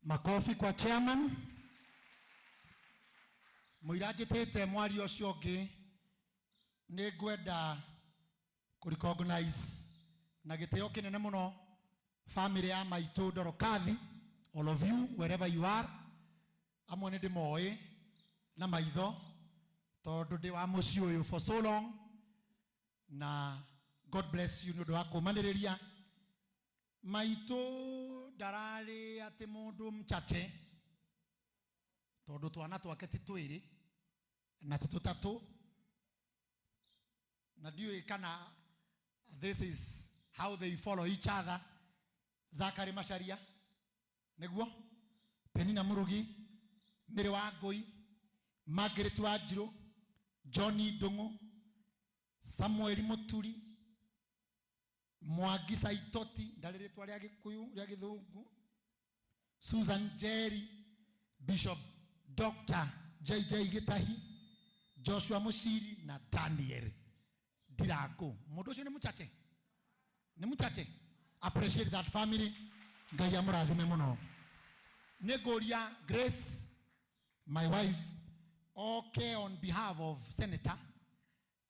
Makofi kwa chairman. Muirajitete mwari ucio ngi ni ngwenda ku recognize na giteo kinene muno family ya Maitu Dorokathi, all of you wherever you are. Amwe ni ndimoi na maitho tondu ndi wa muci uyu for so long, na God bless you nundu wa kumaniriria. Maitu darari ati mundu mchache tondu twana twake ti twiri na ti tutatu, na ndiu kana this is how they follow each other. Zakari Masharia neguo, Penina Murugi, Mire Wangui, Margaret Wanjiru, Johnny Dungu, Samuel Muturi, Mwangi Saitoti, ndarire twa ria Gikuyu ria Githungu, Susan Jerry, Bishop Dr. JJ Gitahi, Joshua Mushiri na Daniel Dirago. Mundu ucio ni muchache, ni muchache. Appreciate that family. Ngai amurathime muno. Negoria Grace, my wife, okay, on behalf of Senator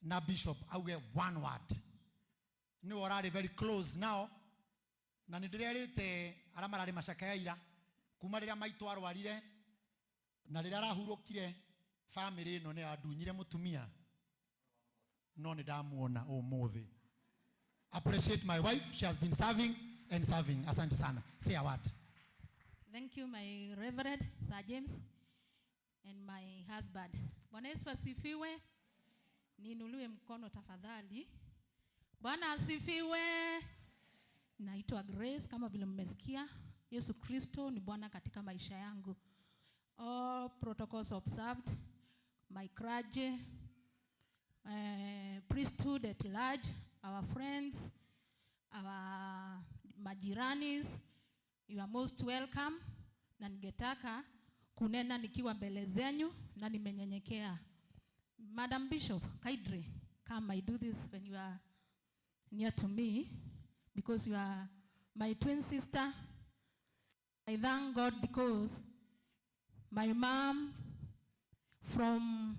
na Bishop, I will one word. Ni already very close now. Na nidirete aramarari Macakaya-Ini kuma rira Maitu arwarire na rira arahurukire family no ne adunyire Mūtumia no ne ndamuona umuthi. Appreciate my wife. She has been serving and serving. Asante sana. Say a word. Thank you, my Reverend Sir James and my husband. Bwana Yesu asifiwe. Niinuliwe mkono tafadhali. Bwana asifiwe. Naitwa Grace kama vile mmesikia. Yesu Kristo ni Bwana katika maisha yangu. All protocols observed. My clergy, priesthood at large, our friends, our majiranis, you are most welcome. Na ningetaka kunena nikiwa mbele zenyu na nimenyenyekea. Madam Bishop, kindly come. I do this when you are near to me because you are my twin sister. I thank God because my mom from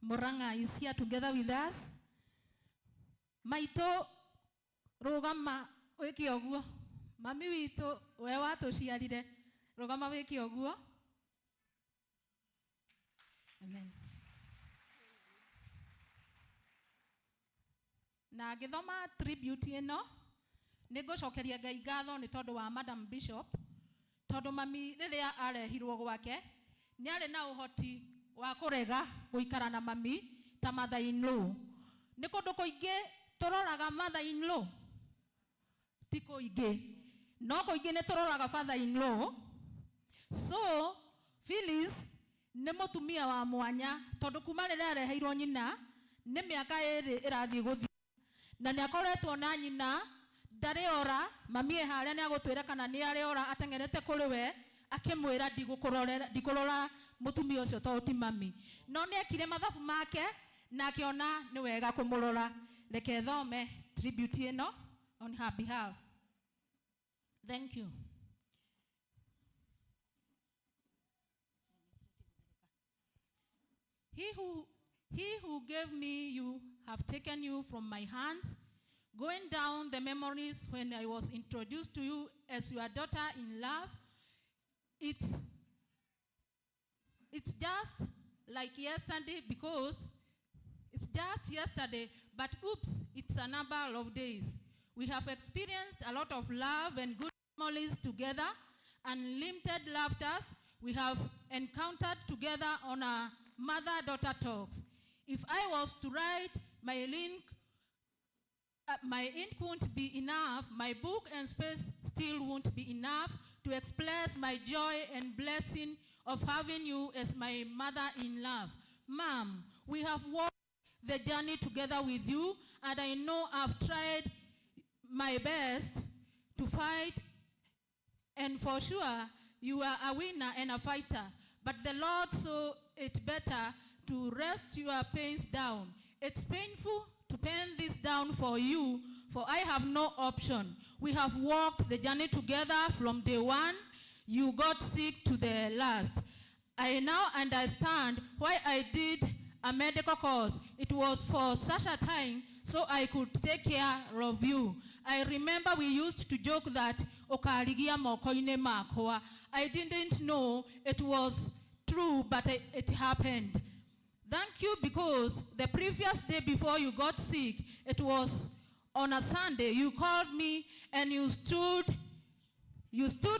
Muranga is here together with us. Maitu rugama wiki oguo. Mami witu we watuciarire rugama wiki oguo. Amen. Na ngithoma tribute ino ningucokeria Ngai ngatho ni tondu wa Madam Bishop, tondu mami riria arehirwo gwake ni ari na uhoti wa kurega guikara na mami ta mother-in-law. Ni kundu kuingi turoraga mother-in-law, ti kuingi no kuingi ni turoraga father-in-law. So Phyllis ni Mūtumia wa mwanya tondu kuma riria areheirwo nyina ni miaka iri irathie guthia na ni akoretwo na nyina ndari ora. Mami haria ni agutwira kana ni ari ora atengerete kuri we akimwira ndikurora Mūtumia ucio to ti mami, no ni ekire mathabu make na akiona ni wega kumurora. Reke thome tribute ino on her behalf. Thank you. He who gave me you have taken you from my hands, going down the memories when I was introduced to you as your daughter in love. It's just like yesterday because it's just yesterday, but oops, it's a number of days. We have experienced a lot of love and good memories together, unlimited laughters we have encountered together on our mother-daughter talks. If I was to write, my ink won't be enough, my book and space still won't be enough to express my joy and blessing of having you as my mother-in-law. Mom, we have walked the journey together with you, and I know I've tried my best to fight, and for sure you are a winner and a fighter, but the Lord saw it better to rest your pains down. It's painful to pen this down for you, for I have no option. We have walked the journey together from day one You got sick to the last. I now understand why I did a medical course. It was for such a time so I could take care of you. I remember we used to joke that okarigia mokoine makwa. I didn't know it was true, but it happened. Thank you, because the previous day before you got sick, it was on a Sunday. You called me and you stood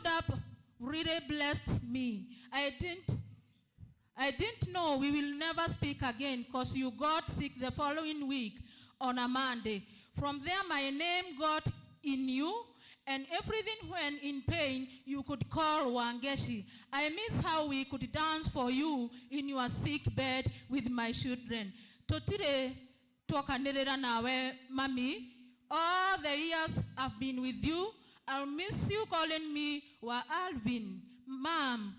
up, really blessed me. I didn't know we will never speak again because you got sick the following week on a Monday. From there, my name got in you, and everything when in pain, you could call Wangeshi. I miss how we could dance for you in your sick bed with my children. Totire tokanirira nawe, Mami. All the years I've been with you, I'll miss you calling me Wa Alvin. Mom,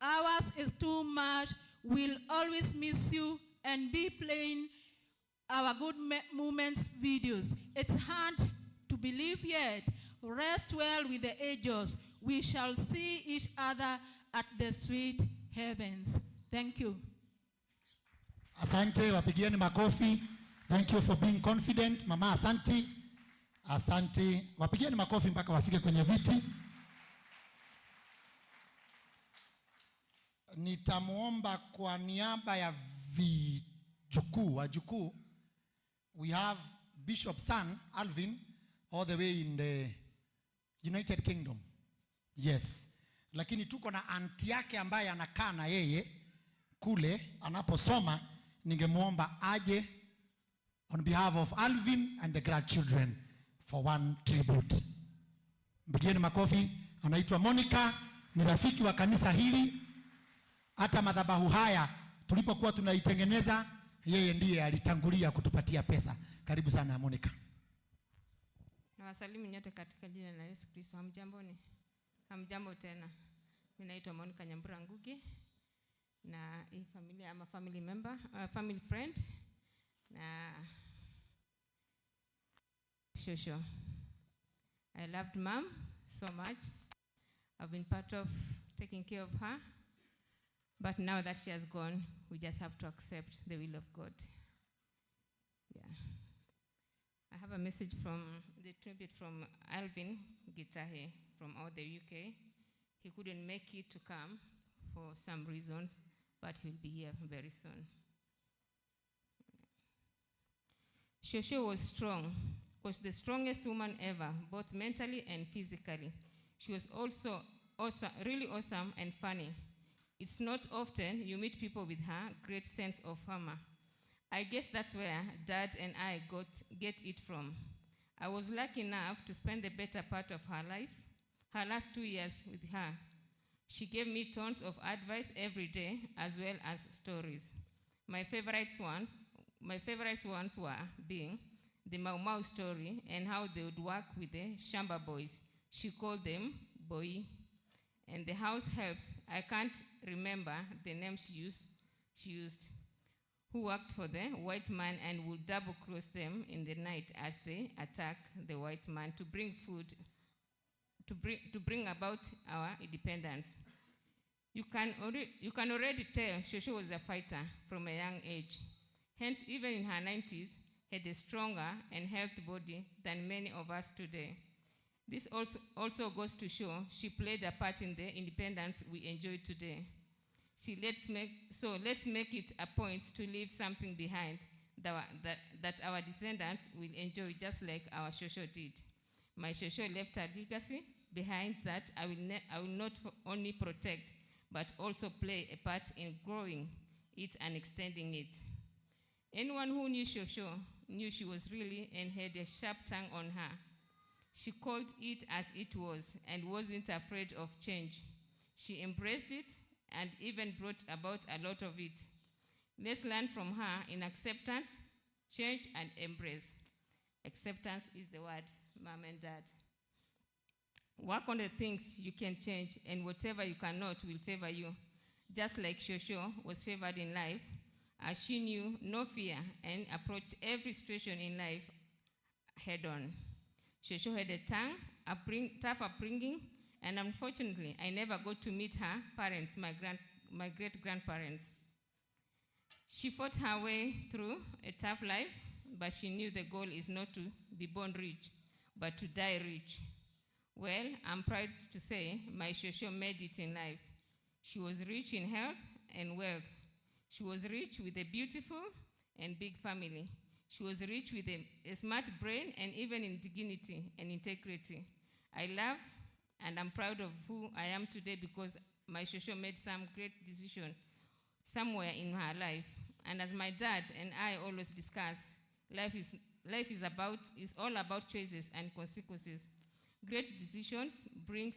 ours is too much. We'll always miss you and be playing our good moments videos. It's hard to believe yet. Rest well with the angels. We shall see each other at the sweet heavens. Thank you. Asante, wapigieni makofi. Thank you for being confident. Mama, asante. Asante. Wapigieni makofi mpaka wafike kwenye viti. Nitamuomba kwa niaba ya wajukuu. We have Bishop's son, Alvin, all the way in the United Kingdom. Yes. Lakini tuko na aunti yake ambaye anakaa na yeye kule anaposoma. Ningemuomba aje on behalf of Alvin and the grandchildren for one tribute. Mpigieni makofi. Anaitwa Monica, ni rafiki wa kanisa hili. Hata madhabahu haya tulipokuwa tunaitengeneza, yeye ndiye alitangulia kutupatia pesa. Karibu sana Monica. Na wasalimu nyote katika jina la Yesu Kristo. Hamjamboni? Hamjambo tena. Mimi naitwa Monica Nyambura Ngugi, na hii familia ama family member, family friend na Shosho. I loved Mom so much. I've been part of taking care of her. But now that she has gone, we just have to accept the will of God. Yeah. I have a message from the tribute from Alvin Gitahe from out the UK. He couldn't make it to come for some reasons, but he'll be here very soon. Shosho was strong, was the strongest woman ever, both mentally and physically. She was also awesome, really awesome and funny. It's not often you meet people with her great sense of humor. I guess that's where Dad and I get it from. I was lucky enough to spend the better part of her life, her last 2 years with her. She gave me tons of advice every day, as well as stories. My favorite ones were being the Mau Mau story and how they would work with the Shamba boys. She called them Boy. And the house helps, I can't remember the name she used, who worked for the white man and would double cross them in the night as they attack the white man to bring food, to bring about our independence. You can already tell Shosho was a fighter from a young age. Hence, even in her 90s, had a stronger and healthy body than many of us today. This also goes to show she played a part in the independence we enjoy today. Let's make it a point to leave something behind that our descendants will enjoy just like our Shosho did. My Shosho left a legacy behind that I will not only protect, but also play a part in growing it and extending it. Anyone who knew Shosho knew she was really and had a sharp tongue on her. She called it as it was and wasn't afraid of change. She embraced it and even brought about a lot of it. Let's learn from her in acceptance, change, and embrace. Acceptance is the word, Mom and Dad. Work on the things you can change, and whatever you cannot will favor you. Just like Shosho was favored in life, as she knew no fear and approached every situation in life head on. Shosho had a tough upbringing and unfortunately, I never got to meet her parents, my great-grandparents. She fought her way through a tough life, but she knew the goal is not to be born rich, but to die rich. Well, I'm proud to say my shosho made it in life. She was rich in health and wealth. She was rich with a beautiful and big family. She was rich with a smart brain and even in dignity and integrity. I love and I'm proud of who I am today because my shosho made some great decision somewhere in her life. And as my dad and I always discuss, life is all about choices and consequences. Great decisions bring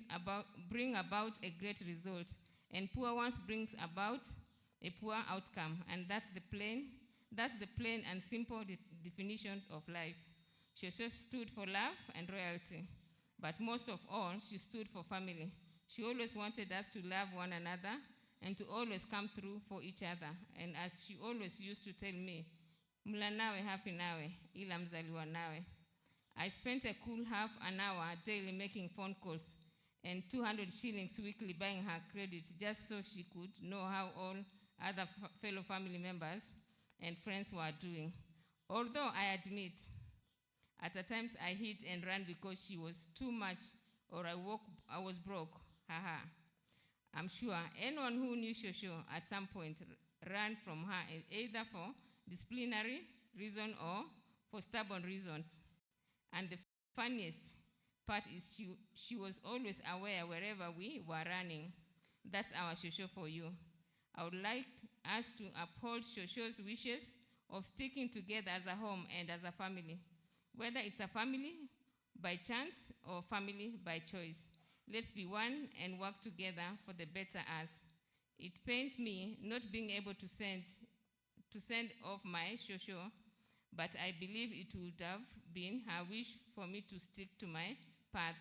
about a great result, and poor ones brings about a poor outcome. And that's the plain and simple definition of life. Shosho stood for love and royalty, but most of all, she stood for family. She always wanted us to love one another and to always come through for each other. And as she always used to tell me, mla nawe hafi nawe, ila mzaliwa nawe. I spent a cool half an hour daily making phone calls and 200 shillings weekly buying her credit just so she could know how all other fellow family members and friends were doing. Although I admit, at times I hit and ran because she was too much or I was broke. Haha. I'm sure anyone who knew Shosho at some point ran from her either for disciplinary reason or for stubborn reasons. And the funniest part is she was always aware wherever we were running. That's our Shosho for you. I would like us to uphold Shosho's wishes of sticking together as a home and as a family, whether it's a family by chance or family by choice. Let's be one and work together for the better us. It pains me not being able to send off my Shosho, but I believe it would have been her wish for me to stick to my path,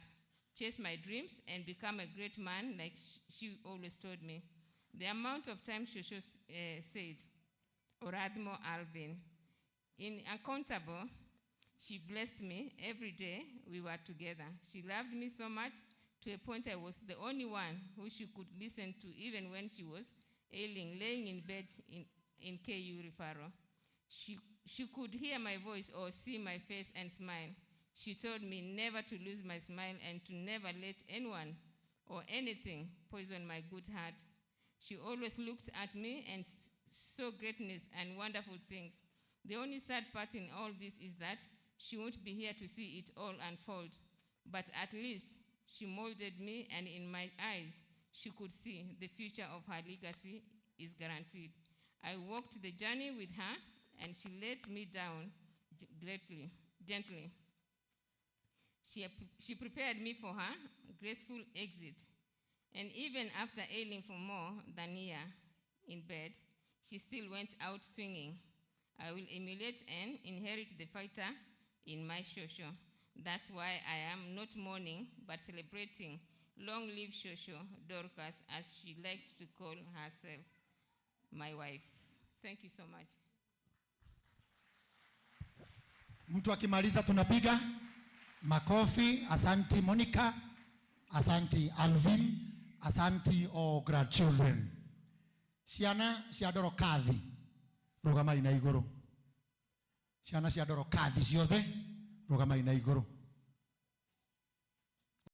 chase my dreams, and become a great man like she always told me. The amount of time Shosho said, Oradmo Alvin, uncountable, she blessed me every day we were together. She loved me so much to a point I was the only one who she could listen to even when she was ailing, laying in bed in KU referral. She could hear my voice or see my face and smile. She told me never to lose my smile and to never let anyone or anything poison my good heart. She always looked at me and saw greatness and wonderful things. The only sad part in all this is that she won't be here to see it all unfold. But at least she molded me, and in my eyes, she could see the future of her legacy is guaranteed. I walked the journey with her, and she let me down gently. She prepared me for her graceful exit. And even after ailing for more than a year in bed, she still went out swinging. I will emulate and inherit the fighter in my Shosho. That's why I am not mourning, but celebrating. Long live Shosho, Dorcas, as she likes to call herself, my wife. Thank you so much. Mtu akimaliza tunapiga makofi. Asanti Monica, asanti Alvin, asanti all grandchildren. Ciana cia Dorokathi, rugamai na iguru. Ciana cia Dorokathi ciothe, rugamai na iguru.